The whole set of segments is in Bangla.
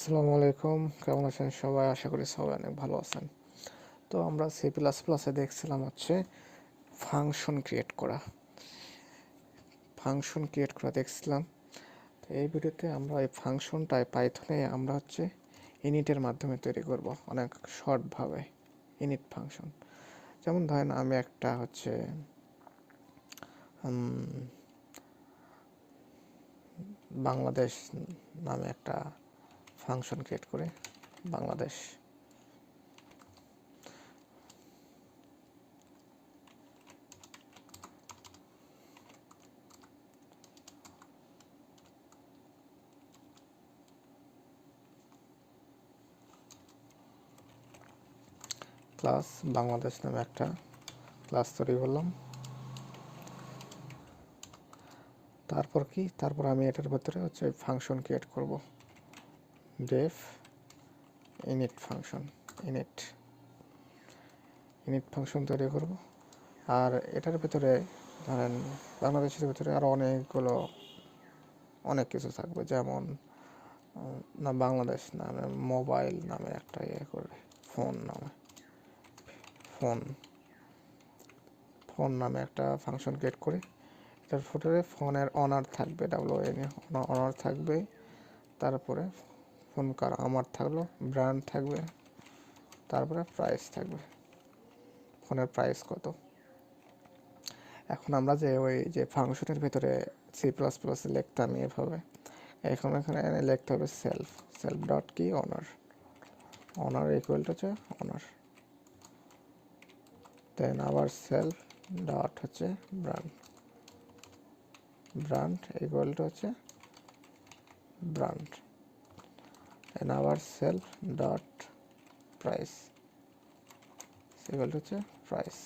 আসসালামু আলাইকুম, কেমন আছেন সবাই? আশা করি সবাই অনেক ভালো আছেন। তো আমরা সি প্লাস প্লাসে দেখছিলাম হচ্ছে ফাংশন ক্রিয়েট করা দেখছিলাম। তো এই ভিডিওতে আমরা এই ফাংশনটায় পাইথনে আমরা হচ্ছে ইনিটের মাধ্যমে তৈরি করব অনেক শর্টভাবে। ইনিট ফাংশন, যেমন ধরেন আমি একটা হচ্ছে বাংলাদেশ নামে একটা ফাংশন ক্রিয়েট করে বাংলাদেশ ক্লাস বাংলাদেশ নামে একটা ক্লাস তৈরি করলাম। তারপর আমি এটার ভিতরে হচ্ছে ফাংশন ক্রিয়েট করব, def init function, init init function তৈরি করব। আর এটার ভিতরে ধরেন বাংলাদেশের ভিতরে আরও অনেক কিছু থাকবে, যেমন না বাংলাদেশ নামে মোবাইল নামে একটা করবে, ফোন ফোন নামে একটা ফাংশন ক্রিয়েট করে এটার ভিতরে ফোনের অনার থাকবে, অনার থাকবে। তারপরে ফোন কার আমার থাকলো, ব্র্যান্ড থাকবে, তারপরে প্রাইস থাকবে, ফোনের প্রাইস কত। এখন আমরা যে ফাংশনের ভিতরে সি প্লাস প্লাস লিখতাম এভাবে, এখানে লিখতে হবে সেলফ ডট কি অনার ইকুয়াল টু হচ্ছে অনার, দেন আবার সেলফ ডট হচ্ছে ব্র্যান্ড ইকুয়াল টু হচ্ছে ব্র্যান্ড, দেন আবার self dot price equal to হচ্ছে প্রাইস।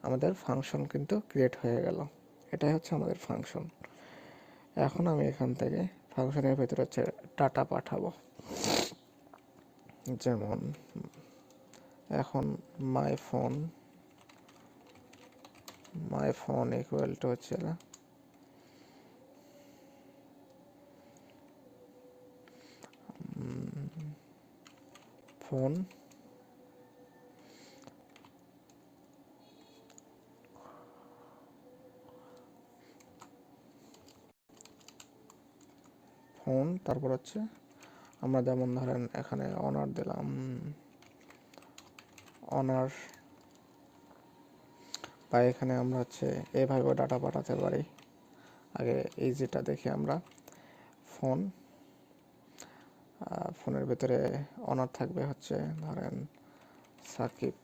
আমাদের ফাংশন কিন্তু ক্রিয়েট হয়ে গেল। এটাই হচ্ছে আমাদের ফাংশন। এখন আমি এখান থেকে ফাংশনের ভিতরে হচ্ছে ডাটা পাঠাবো, যেমন এখন মাই ফোন ইকুয়াল টু হচ্ছে ফোন তারপর হচ্ছে আমরা যেমন ধরেন এখানে অনার দিলাম, অনার বা এখানে আমরা হচ্ছে এইভাবে ডাটা পাঠাতে পারি। আগে এই যেটা দেখি আমরা ফোনের ভিতরে অনার থাকবে হচ্ছে ধরেন সাকিব,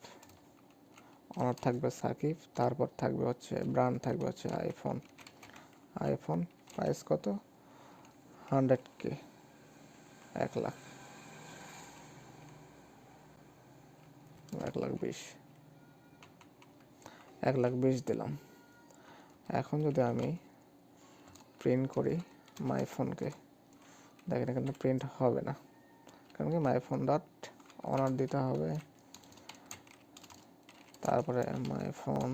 অনার থাকবে সাকিব, তারপর থাকবে হচ্ছে ব্র্যান্ড থাকবে হচ্ছে আইফোন প্রাইস কত 100K, 1,00,000, 1,20,000 দিলাম। এখন যদি আমি প্রিন্ট করি মাই ফোনকে, দেখেন কিন্তু প্রিন্ট হবে না, কারণ কি মাই ফোন ডট অনার দিতে হবে, তারপরে মাই ফোন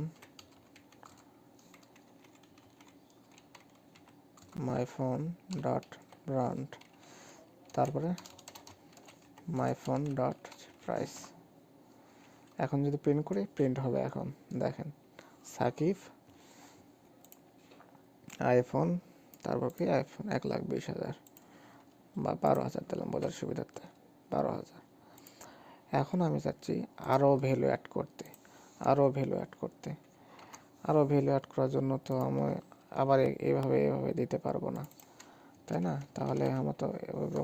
ডট ব্র্যান্ড, তারপরে মাই ফোন ডট প্রাইস। এখন যদি প্রিন্ট করি প্রিন্ট হবে। এখন দেখেন সাকিব আইফোন, তারপর কি আইফোন 1,20,000 বা 12,000 দিলাম বোঝার সুবিধার্থে, 12,000। এখন আমি চাচ্ছি আরও ভ্যালু অ্যাড করার জন্য তো আমি আবার এইভাবে দিতে পারবো না, তাই না? তাহলে আমার তো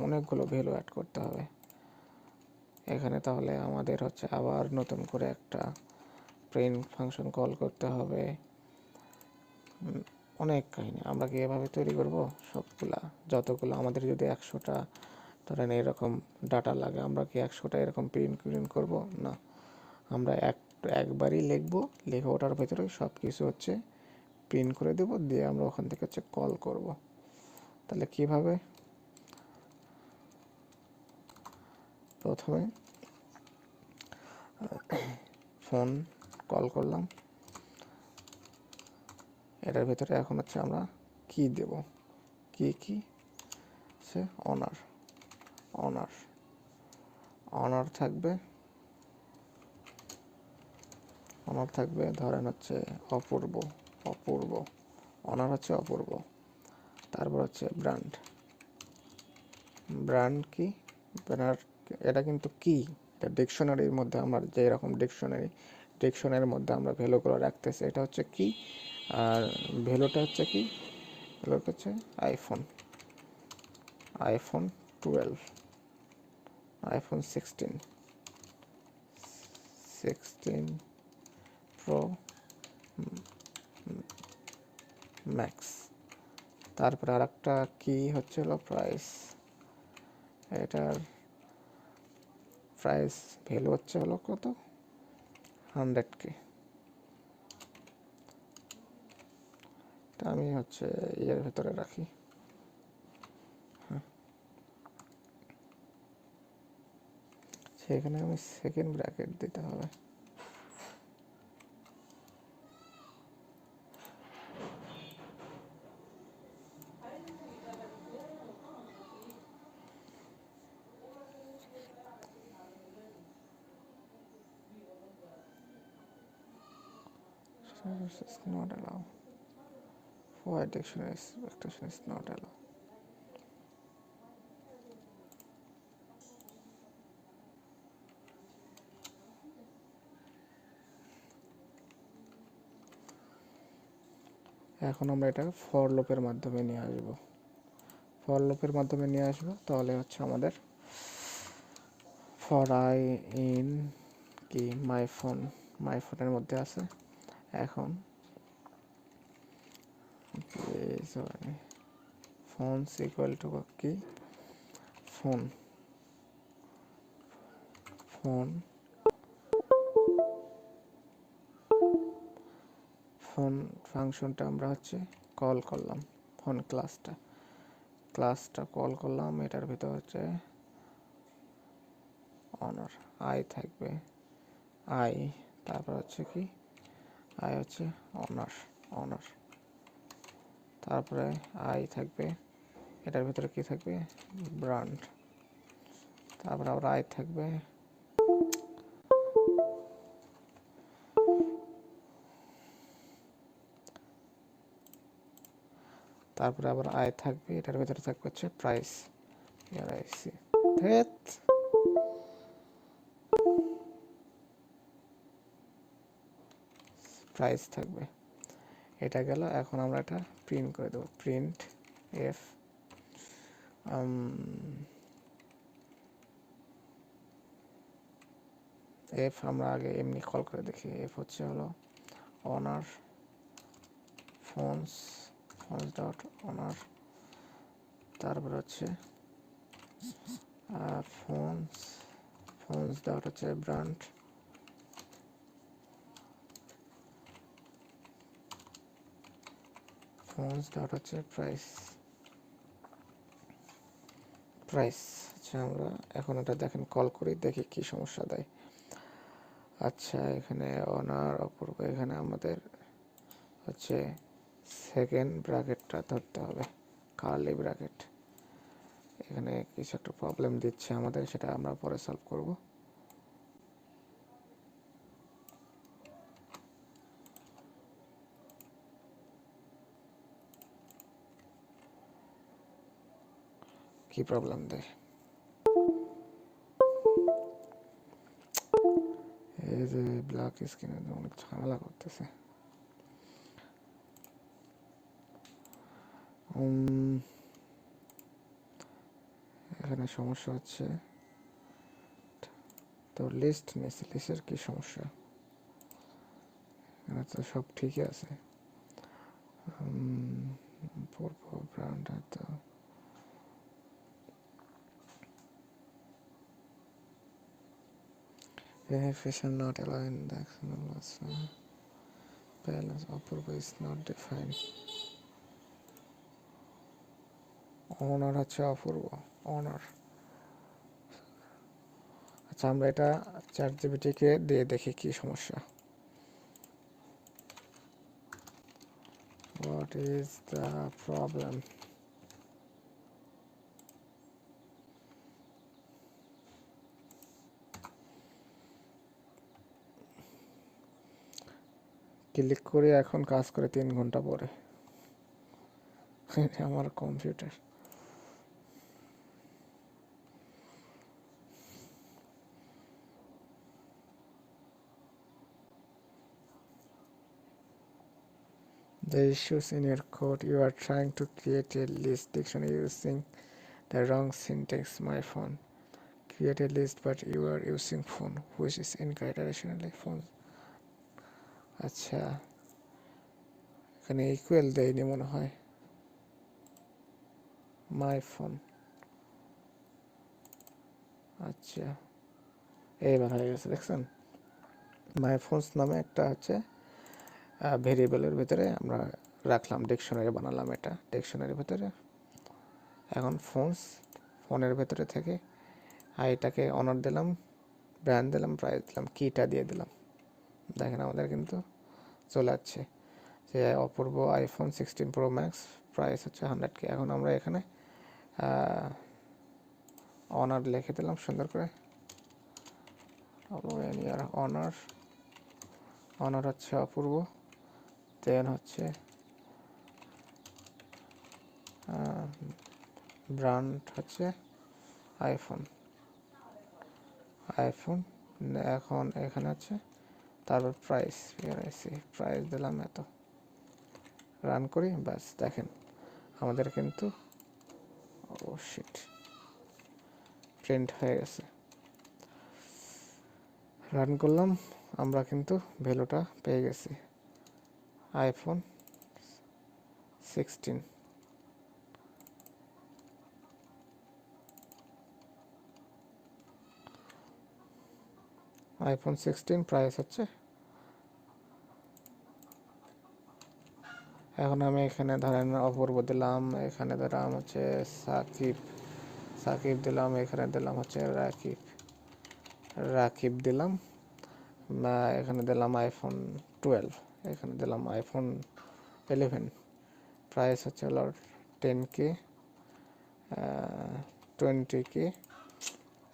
অনেকগুলো ভ্যালু অ্যাড করতে হবে এখানে। তাহলে আমাদের হচ্ছে আবার নতুন করে একটা প্রিন্ট ফাংশন কল করতে হবে, অনেক কাহিনী। আমরা কি এভাবে তৈরি করব সবগুলা? যতগুলো আমাদের যদি 100টা ধরেন এরকম ডাটা লাগে, আমরা কি 100টা এরকম প্রিন্ট করব না। আমরা একবারই লিখে ওটার ভেতরে সব কিছু হচ্ছে প্রিন্ট করে দেব, দিয়ে আমরা ওখান থেকে হচ্ছে কল করব। তাহলে কিভাবে? প্রথমে ফোন কল করলাম, এটার ভিতরে এখন হচ্ছে আমরা কি দেব, কি সে অনার, অনার, অনার থাকবে, অনার থাকবে ধরেন হচ্ছে অপূর্ব, অপূর্ব, অনার হচ্ছে অপূর্ব। তারপর হচ্ছে ব্র্যান্ড, ব্র্যান্ড কি, ব্র্যান্ড এটা কিন্তু কি, এটা ডিকশনারির মধ্যে আমরা যে রকম ডিকশনারির মধ্যে আমরা ভ্যালুগুলো রাখতেছি, এটা হচ্ছে কি, আর ভ্যালুটা হচ্ছে কি, ভ্যালুটা হচ্ছে iPhone, iPhone 12, iPhone 16, 16 pro max. তারপরে আর একটা কি হচ্ছে হলো প্রাইস, এটার প্রাইস ভ্যালু হচ্ছে হলো কত, 100K। এটা আমি হচ্ছে ইয়ের ভেতরে রাখি, সেখানে আমি সেকেন্ড ব্র্যাকেট দিতে হবে। Is not allowed. Why dictionary expectation is not allowed? এখন আমরা এটা ফর লুপের মাধ্যমে নিয়ে আসব, ফর লুপের মাধ্যমে নিয়ে আসব, তাহলে হচ্ছে আমাদের ফর আই ইন কি মাই ফোন, মাই ফোনের মধ্যে আছে। এখন ফোন ইকুয়াল টু কি, ফোন, ফোন, ফোন ফাংশনটা আমরা হচ্ছে কল করলাম, ফোন ক্লাসটা, ক্লাসটা কল করলাম, এটার ভিতর হচ্ছে অনার আই থাকবে, আই, তারপর হচ্ছে কি, আই হচ্ছে অনার, অনার, তারপরে আই থাকবে, এটার ভিতরে কি থাকবে, ব্র্যান্ড, তারপরে আবার আই থাকবে, তারপরে আবার আই থাকবে, এটার ভিতরে থাকবে হচ্ছে প্রাইস, প্রাইস থাকবে, এটা গেল। এখন আমরা এটা প্রিন্ট করে দেবো, প্রিন্ট এফ, এফ আমরা আগে এমনি কল করে দেখি, এফ হচ্ছে হলো honour phones, phones dot honour, তারপর হচ্ছে ফোনস, ফোনস ডট হচ্ছে ব্র্যান্ড, ফোনস ডট হচ্ছে প্রাইস, প্রাইস। আচ্ছা আমরা এখন এটা দেখেন কল করি, দেখি কি সমস্যা দেয়। আচ্ছা এখানে অনার অপূর্ব, এখানে আমাদের হচ্ছে সেকেন্ড ব্র্যাকেটটা ধরতে হবে, কার্লি ব্র্যাকেট, এখানে কিছু একটা প্রবলেম দিচ্ছে আমাদের, সেটা আমরা পরে সলভ করব। কি প্রবলেম দেয়, এই যে ব্ল্যাক স্ক্রিনে অনেক ঝামেলা করতেছে। এখানে সমস্যা হচ্ছে তো লিস্ট নিয়েছে, লিস্টের কি সমস্যা, এখানে তো সব ঠিকই আছে, ব্র্যান্ড তো Beneficial not allowing the balance Apurba is not defined. Honour হচ্ছে অপূর্ব, অনার। আচ্ছা আমরা এটা চ্যাট জিপিটিকে দিয়ে দেখি কি সমস্যা। What is the problem? Click করে এখন কাজ করে 3 ঘন্টা পরে। আমার computer. The issues in your code: you are trying to create a list dictionary using the wrong syntax. My phone. Create a list but you are using phone which is incorrect. Additionally, phone. আচ্ছা, এখানে ইকুয়াল দেয়নি মনে হয়। My phone. আচ্ছা, এইবার হয়ে গেছে, দেখছেন? মাই ফোনস নামে একটা হচ্ছে ভেরিয়েবলের ভিতরে আমরা রাখলাম, ডিকশনারি বানালাম। এটা ডিকশনারির ভিতরে এখন ফোনের ভেতরে থেকে আইটাকে অনার দিলাম, ব্র্যান্ড দিলাম, প্রাইস দিলাম, কিটা দিয়ে দিলাম। দেখেন আমাদের কিন্তু চলে যাচ্ছে যে অপূর্ব আইফোন 16 প্রো ম্যাক্স, প্রাইস হচ্ছে 100K। এখন আমরা এখানে অনার লিখে দিলাম সুন্দর করে। অনার হচ্ছে অপূর্ব, দেন হচ্ছে ব্র্যান্ড হচ্ছে আইফোন। এখন এখানে হচ্ছে তারপর প্রাইস দিলাম এত, রান করি, ব্যাস দেখেন আমাদের কিন্তু প্রিন্ট হয়ে গেছে। রান করলাম, আমরা কিন্তু ভ্যালুটা পেয়ে গেছি। আইফোন 16 প্রাইস হচ্ছে। এখন আমি এখানে ধরেন অপূর্ব দিলাম, এখানে দিলাম হচ্ছে সাকিব দিলাম, এখানে দিলাম হচ্ছে রাকিব দিলাম, এখানে দিলাম আইফোন 12, এখানে দিলাম আইফোন 11, প্রাইস হচ্ছে হলো 10K 20K।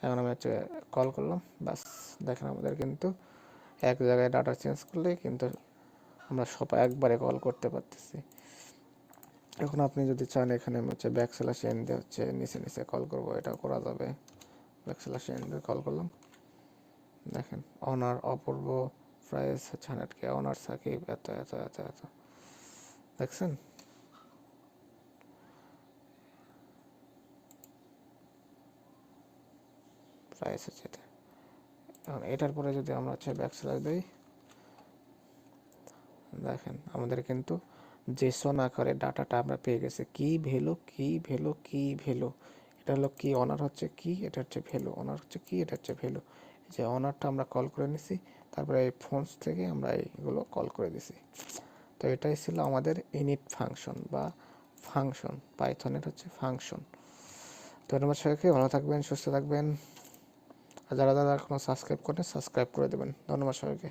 এখন আমি হচ্ছে কল করলাম, বাস দেখেন আমাদের কিন্তু এক জায়গায় ডাটা চেঞ্জ করলেই কিন্তু আমরা সব একবারে কল করতে পারতেছি। এখন আপনি যদি চান এখানে আমি হচ্ছে ব্যাকস্ল্যাশ এন দিয়ে হচ্ছে নিচে কল করবো, এটা করা যাবে। ব্যাকস্ল্যাশ এন দিয়ে কল করলাম, দেখেন অনার অপূর্ব, প্রাইস হচ্ছে 100K, অনার সাকিব এত এত এত এত, দেখছেন? প্রাইস হচ্ছে এটা। এখন এটার পরে যদি আমরা হচ্ছে ব্যাকস্ল্যাশ দিই, দেখেন আমাদের কিন্তু জেসন আকারে ডাটাটা আমরা পেয়ে গেছি। কি ভ্যালু, এটা হলো কি, অনার হচ্ছে কি, এটা হচ্ছে ভ্যালু, অনার হচ্ছে কি, এটা হচ্ছে ভ্যালু। যে অনারটা আমরা কল করে নিছি, তারপরে এই ফোনস থেকে আমরা এইগুলো কল করে দিছি। তো এটাই ছিল আমাদের ইনিট ফাংশন বা ফাংশন, পাইথনের হচ্ছে ফাংশন। ধন্যবাদ সবাইকে, ভালো থাকবেন, সুস্থ থাকবেন। আর যারা এখনো সাবস্ক্রাইব করেন সাবস্ক্রাইব করে দেবেন। ধন্যবাদ সবাইকে।